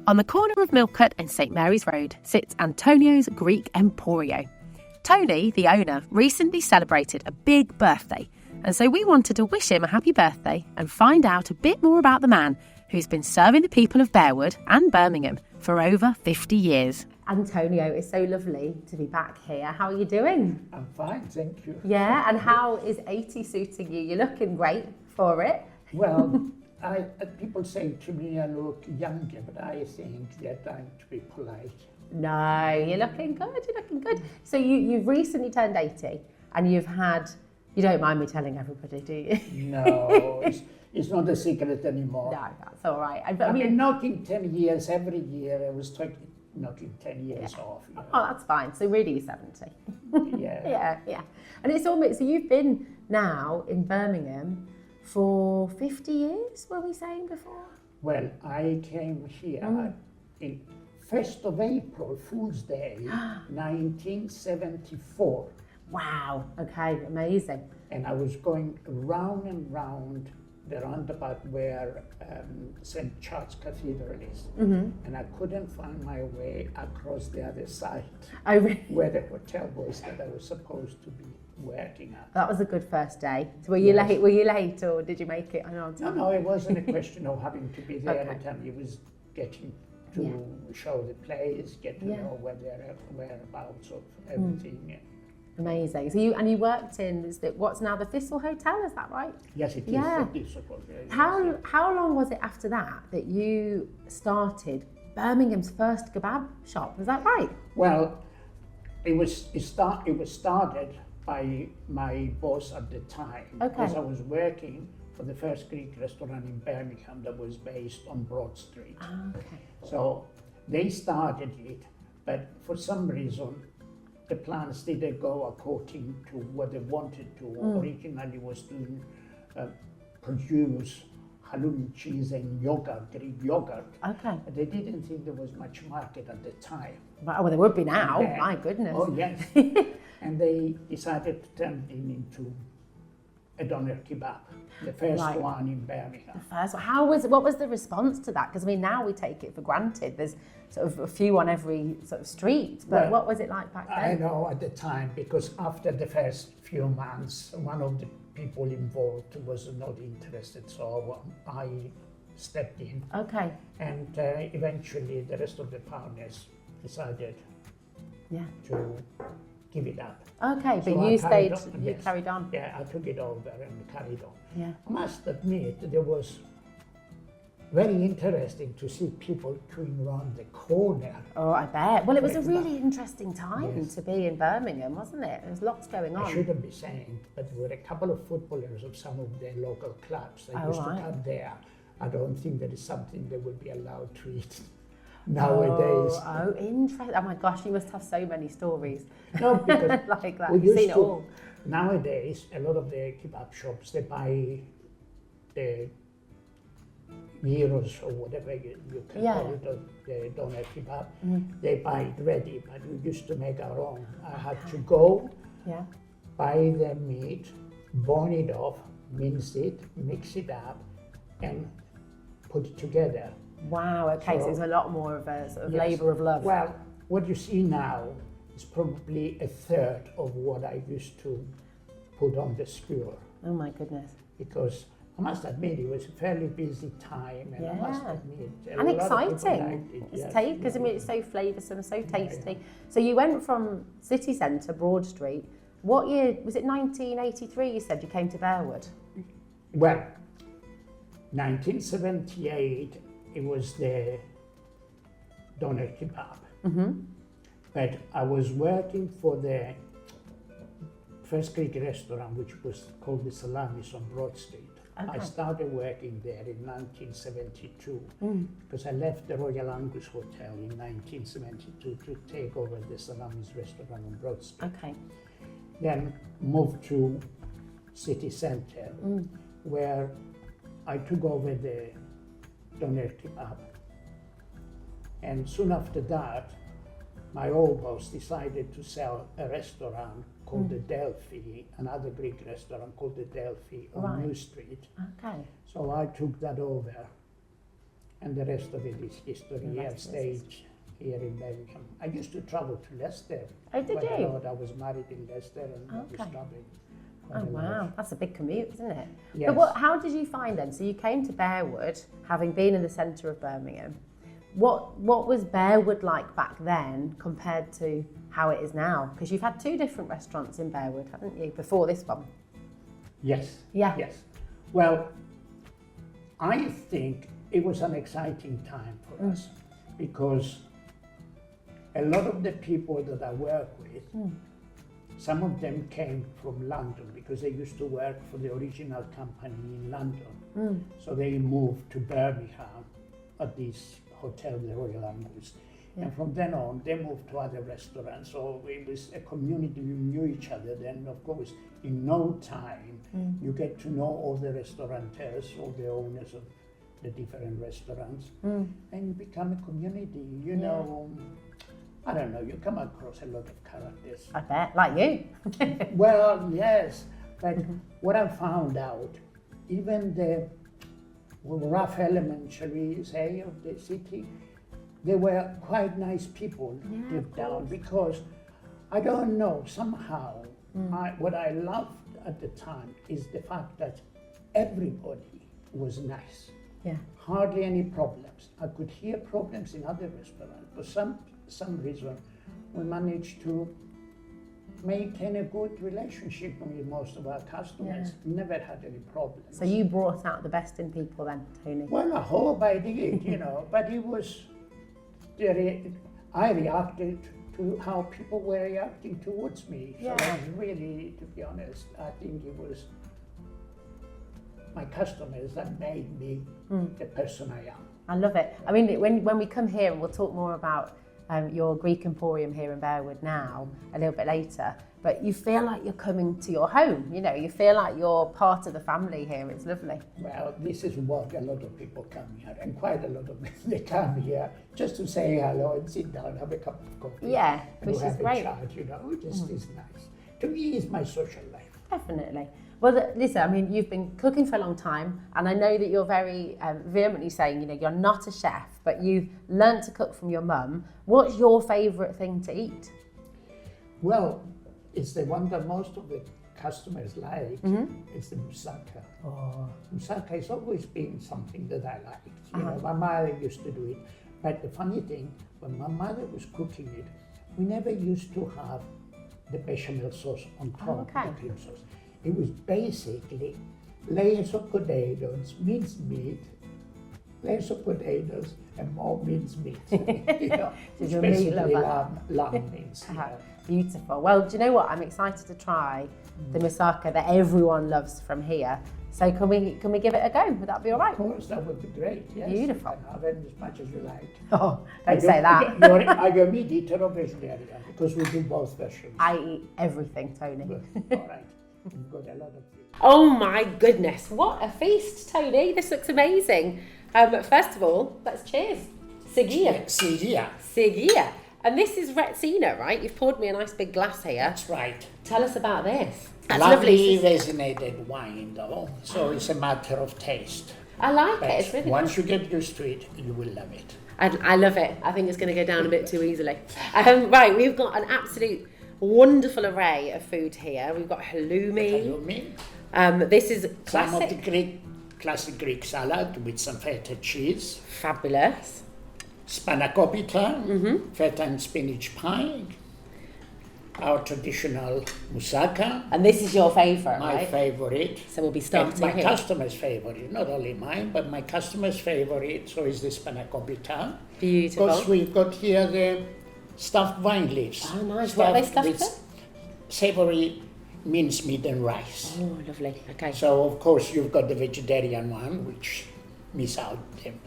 On the corner of Millcut and St Mary's Road sits Antonio's Greek Emporio. Tony, the owner, recently celebrated a big birthday, and so we wanted to wish him a happy birthday and find out a bit more about the man who's been serving the people of Bearwood and Birmingham for over 50 years. Antonio, it's so lovely to be back here. How are you doing? I'm fine, thank you. Yeah, and how is 80 suiting you? You're looking great for it. Well, people say to me I look younger, but I think that I'm to be polite. No, you're looking good. So you've recently turned 80 and you've had, you don't mind me telling everybody, do you? No, it's not a secret anymore. No, that's all right. I've been knocking 10 years every year. I was knocking 10 years off. You know. Oh, that's fine. So really you're 70. Yeah. Yeah. And it's almost, so you've been now in Birmingham for 50 years, were we saying before? Well, I came here in 1st of April, Fool's Day, 1974. Wow, okay, amazing. And I was going round and round the roundabout where St. Charles Cathedral is. And I couldn't find my way across the other side where the hotel was that I was supposed to be working at. That was a good first day. So were you late? Were you late, or did you make it? No, it wasn't a question of having to be there at the time. It was getting to show the place, get to know whereabouts of everything. Amazing. So you worked in what's now the Thistle Hotel, is that right? Yes, it is. Yeah. The Thistle Hotel. How long was it after that you started Birmingham's first kebab shop? Is that right? Well, it was started by my boss at the time, because I was working for the first Greek restaurant in Birmingham that was based on Broad Street. So they started it, but for some reason the plans didn't go according to what they wanted to. Originally was to produce halloumi cheese and yogurt, Greek yogurt. But they didn't think there was much market at the time. Well, there would be now, my goodness. Oh, yes. And they decided to turn it into a doner kebab, the first one in Birmingham. The first one. What was the response to that? Because I mean, now we take it for granted. There's sort of a few on every sort of street. But what was it like back then? I know at the time, because after the first few months, one of the people involved was not interested, so I stepped in. Okay. And eventually the rest of the partners decided to give it up. Okay, so but you carried on. Yeah, I took it over and carried on. Yeah. I must admit, there was very interesting to see people queuing around the corner. Oh, I bet. Well, it was a really interesting time to be in Birmingham, wasn't it? There was lots going on. I shouldn't be saying, but there were a couple of footballers of some of their local clubs. They used to come there. I don't think that is something they would be allowed to eat nowadays. Oh, interesting. Oh my gosh, you must have so many stories. No, because like that. You've seen it all. Nowadays, a lot of the kebab shops, they buy the gyros or whatever you can call it, the doner kebab. They buy it ready, but we used to make our own. I had to go, buy the meat, bone it off, mince it, mix it up, and put it together. Wow, okay, so it's a lot more of a sort of labour of love. Well, what you see now is probably a third of what I used to put on the skewer. Oh my goodness. Because I must admit it was a fairly busy time, and I must admit and exciting. Because I mean it's so flavoursome, so tasty. So you went from city centre, Broad Street. What year was it? 1983. You said you came to Bearwood. Well, 1978. It was the doner kebab. But I was working for the first Greek restaurant, which was called the Salamis on Broad Street. I started working there in 1972 because I left the Royal Angus Hotel in 1972 to take over the Salamis restaurant on Broad Street. Then moved to city centre where I took over the doner kebab. And soon after that, my old boss decided to sell a restaurant called the Delphi, another Greek restaurant called the Delphi on New Street. So I took that over And the rest of it is history. I stayed here in Birmingham. I used to travel to Leicester. Oh, did quite you? a lot. I was married in Leicester and I was traveling quite a lot. Wow, that's a big commute, isn't it? Yes. But how did you find then? So you came to Bearwood, having been in the centre of Birmingham. What was Bearwood like back then compared to how it is now? Because you've had 2 different restaurants in Bearwood, haven't you, before this one? Yes. Yeah. Yes. Well, I think it was an exciting time for us because a lot of the people that I work with, some of them came from London because they used to work for the original company in London. So they moved to Birmingham at this hotel, the Royal Angus. And from then on, they moved to other restaurants. So it was a community, we knew each other. Then, of course, in no time, you get to know all the restaurateurs, all the owners of the different restaurants. And you become a community, you know. I don't know, you come across a lot of characters. I bet, like you. Well, yes, but what I found out, even the rough elements, shall we say, of the city, they were quite nice people deep down because I don't know, somehow, what I loved at the time is the fact that everybody was nice. Yeah. Hardly any problems. I could hear problems in other restaurants, but some reason we managed to maintain a good relationship with most of our customers. Never had any problems. So you brought out the best in people then, Tony? Well, I hope I did, you know, but it was, I reacted to how people were reacting towards me. So I really, to be honest, I think it was my customers that made me the person I am. I love it. I mean, when we come here, and we'll talk more about your Greek Emporium here in Bearwood now, a little bit later, but you feel like you're coming to your home, you know, you feel like you're part of the family here. It's lovely. Well, this is what a lot of people come here, and quite a lot of them, they come here just to say hello and sit down, have a cup of coffee. Yeah, and which is have great. a chat, you know, it just is nice. To me, it's my social life. Definitely. Well, listen, I mean, you've been cooking for a long time, and I know that you're very vehemently saying, you know, you're not a chef, but you've learned to cook from your mum. What's your favourite thing to eat? Well, it's the one that most of the customers like. It's the moussaka. Moussaka has always been something that I liked. You know, my mother used to do it. But the funny thing, when my mother was cooking it, we never used to have the bechamel sauce on top of the cream sauce. It was basically layers of potatoes, minced meat, layers of potatoes, and more minced meat. You know, it's basically lamb mince. Beautiful. Well, do you know what? I'm excited to try the moussaka that everyone loves from here. So can we give it a go? Would that be all right? Of course, that would be great. Yes. Beautiful. You can have it as much as you like. Oh, don't say that. Are you a meat eater or vegetarian? Because we do both versions. I eat everything, Tony. Good. All right. We've got a lot of things. Oh my goodness, what a feast, Tony. This looks amazing. First of all, let's cheers. Sigia. Sigia. And this is Retsina, right? You've poured me a nice big glass here. That's right. Tell us about this. That's lovely resonated wine, though, so it's a matter of taste. I like it. It's really once you get used to it, you will love it. I love it. I think it's going to go down a bit too easily. Right, we've got an absolute wonderful array of food here. We've got halloumi. This is classic. Some of the classic Greek salad with some feta cheese. Fabulous. Spanakopita, feta and spinach pie. Our traditional moussaka. And this is your favourite, right? My favourite. So we'll be starting my customer's favourite, not only mine, but my customer's favourite. So is the spanakopita. Beautiful. Because we've got here the stuffed vine leaves. Oh, nice. What are they stuffed with? Savoury mincemeat and rice. Oh, lovely. Okay. So, of course, you've got the vegetarian one, which miss out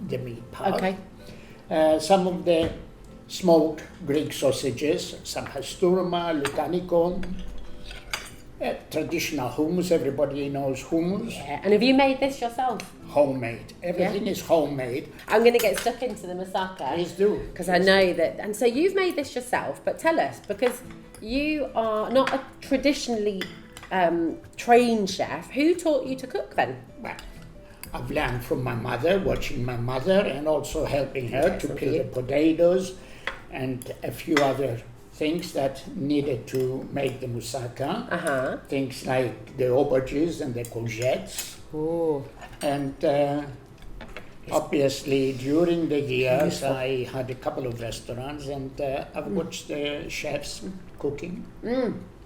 the meat part. Okay. Some of the smoked Greek sausages, some pastourma, lucanicon, traditional hummus. Everybody knows hummus. Yeah. And have you made this yourself? Homemade. Everything is homemade. I'm going to get stuck into the moussaka. Please do. Because I know that. And so you've made this yourself, but tell us, because you are not a traditionally trained chef. Who taught you to cook then? Well, I've learned from my mother, watching my mother, and also helping her to peel the potatoes and a few other things that needed to make the moussaka. Things like the aubergines and the courgettes. Ooh. And obviously, during the years, I had a couple of restaurants, and I've watched the chefs cooking,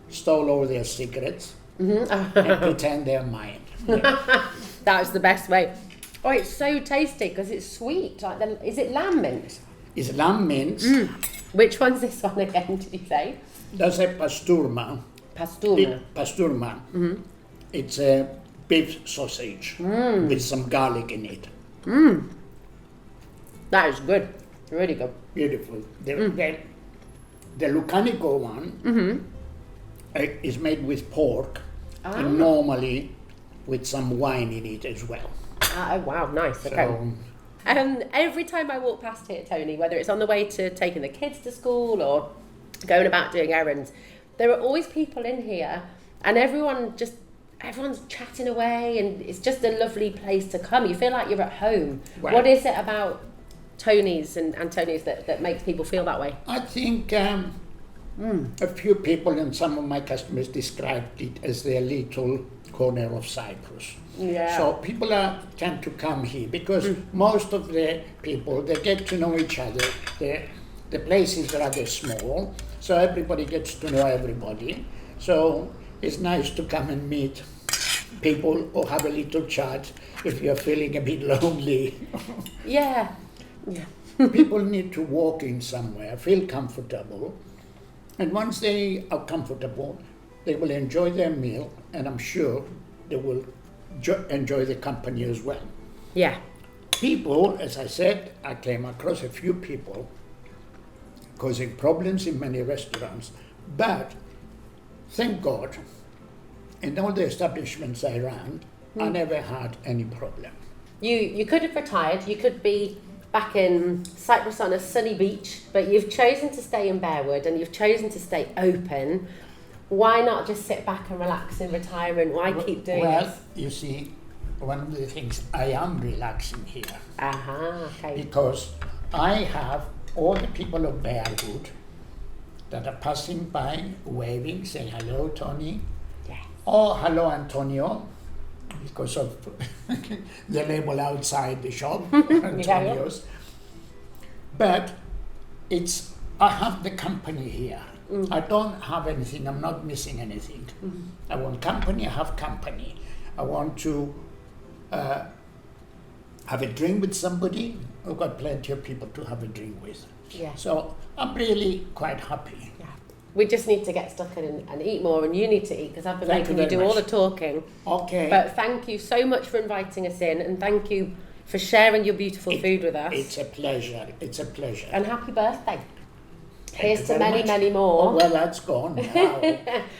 stole all their secrets, and pretend they're mine. That's the best way. Oh, it's so tasty because it's sweet. Like is it lamb mince? It's lamb mince. Which one's this one again, did you say? That's a pasturma. Pasturma. It's a beef sausage with some garlic in it. That is good. Really good. Beautiful. The Lucanico one is made with pork and normally with some wine in it as well. Oh, wow, nice. Okay. So, every time I walk past here, Tony, whether it's on the way to taking the kids to school or going about doing errands, there are always people in here, and everyone's chatting away, and it's just a lovely place to come. You feel like you're at home. Well, what is it about Tony's and Antonio's that makes people feel that way? I think a few people and some of my customers described it as their little corner of Cyprus. Yeah. So people tend to come here because most of the people, they get to know each other. The place is rather small, so everybody gets to know everybody. So it's nice to come and meet people or have a little chat if you're feeling a bit lonely. Yeah. People need to walk in somewhere, feel comfortable, and once they are comfortable, they will enjoy their meal, and I'm sure they will enjoy the company as well. Yeah. People, as I said, I came across a few people causing problems in many restaurants, but thank God, in all the establishments I ran, I never had any problem. You could have retired, you could be back in Cyprus on a sunny beach, but you've chosen to stay in Bearwood and you've chosen to stay open. Why not just sit back and relax in retirement? Why keep doing this? Well, you see, one of the things, I am relaxing here. Okay. Because I have all the people of Bearwood that are passing by, waving, saying hello, Tony. Yes. Or hello, Antonio, because of the label outside the shop, Antonio's. But I have the company here. I don't have anything, I'm not missing anything. I want company, I have company. I want to have a drink with somebody. I've got plenty of people to have a drink with. Yeah. So I'm really quite happy. Yeah. We just need to get stuck in and eat more, and you need to eat because I've been making you do all the talking. Okay. But thank you so much for inviting us in, and thank you for sharing your beautiful food with us. It's a pleasure. It's a pleasure. And happy birthday. Thank Here's to many, many more. Oh, well, that's gone now.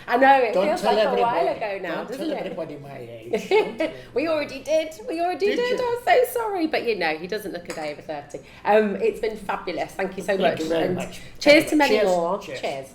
I know, it Don't feels tell like everybody, a while ago now, don't doesn't tell it? everybody my age. We already did. Did you? I'm so sorry. But he doesn't look a day over 30. It's been fabulous. Thank you so much. Thank you very And much. Cheers to many Cheers. more. Cheers.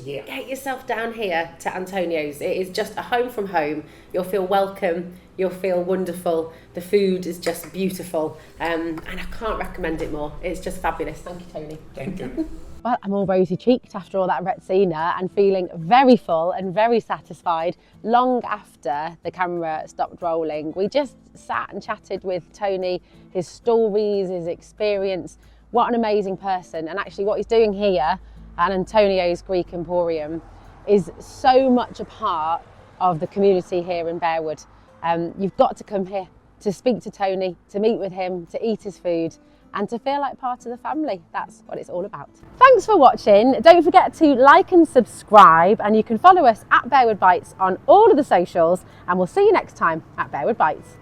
Yeah. Get yourself down here to Antonio's. It is just a home from home. You'll feel welcome. You'll feel wonderful. The food is just beautiful. And I can't recommend it more. It's just fabulous. Thank you, Tony. Thank you. Well, I'm all rosy-cheeked after all that Retsina and feeling very full and very satisfied. Long after the camera stopped rolling, we just sat and chatted with Tony, his stories, his experience. What an amazing person. And actually what he's doing here at Antonio's Greek Emporium is so much a part of the community here in Bearwood. You've got to come here to speak to Tony, to meet with him, to eat his food, and to feel like part of the family. That's what it's all about. Thanks for watching. Don't forget to like and subscribe, and you can follow us at Bearwood Bites on all of the socials, and we'll see you next time at Bearwood Bites.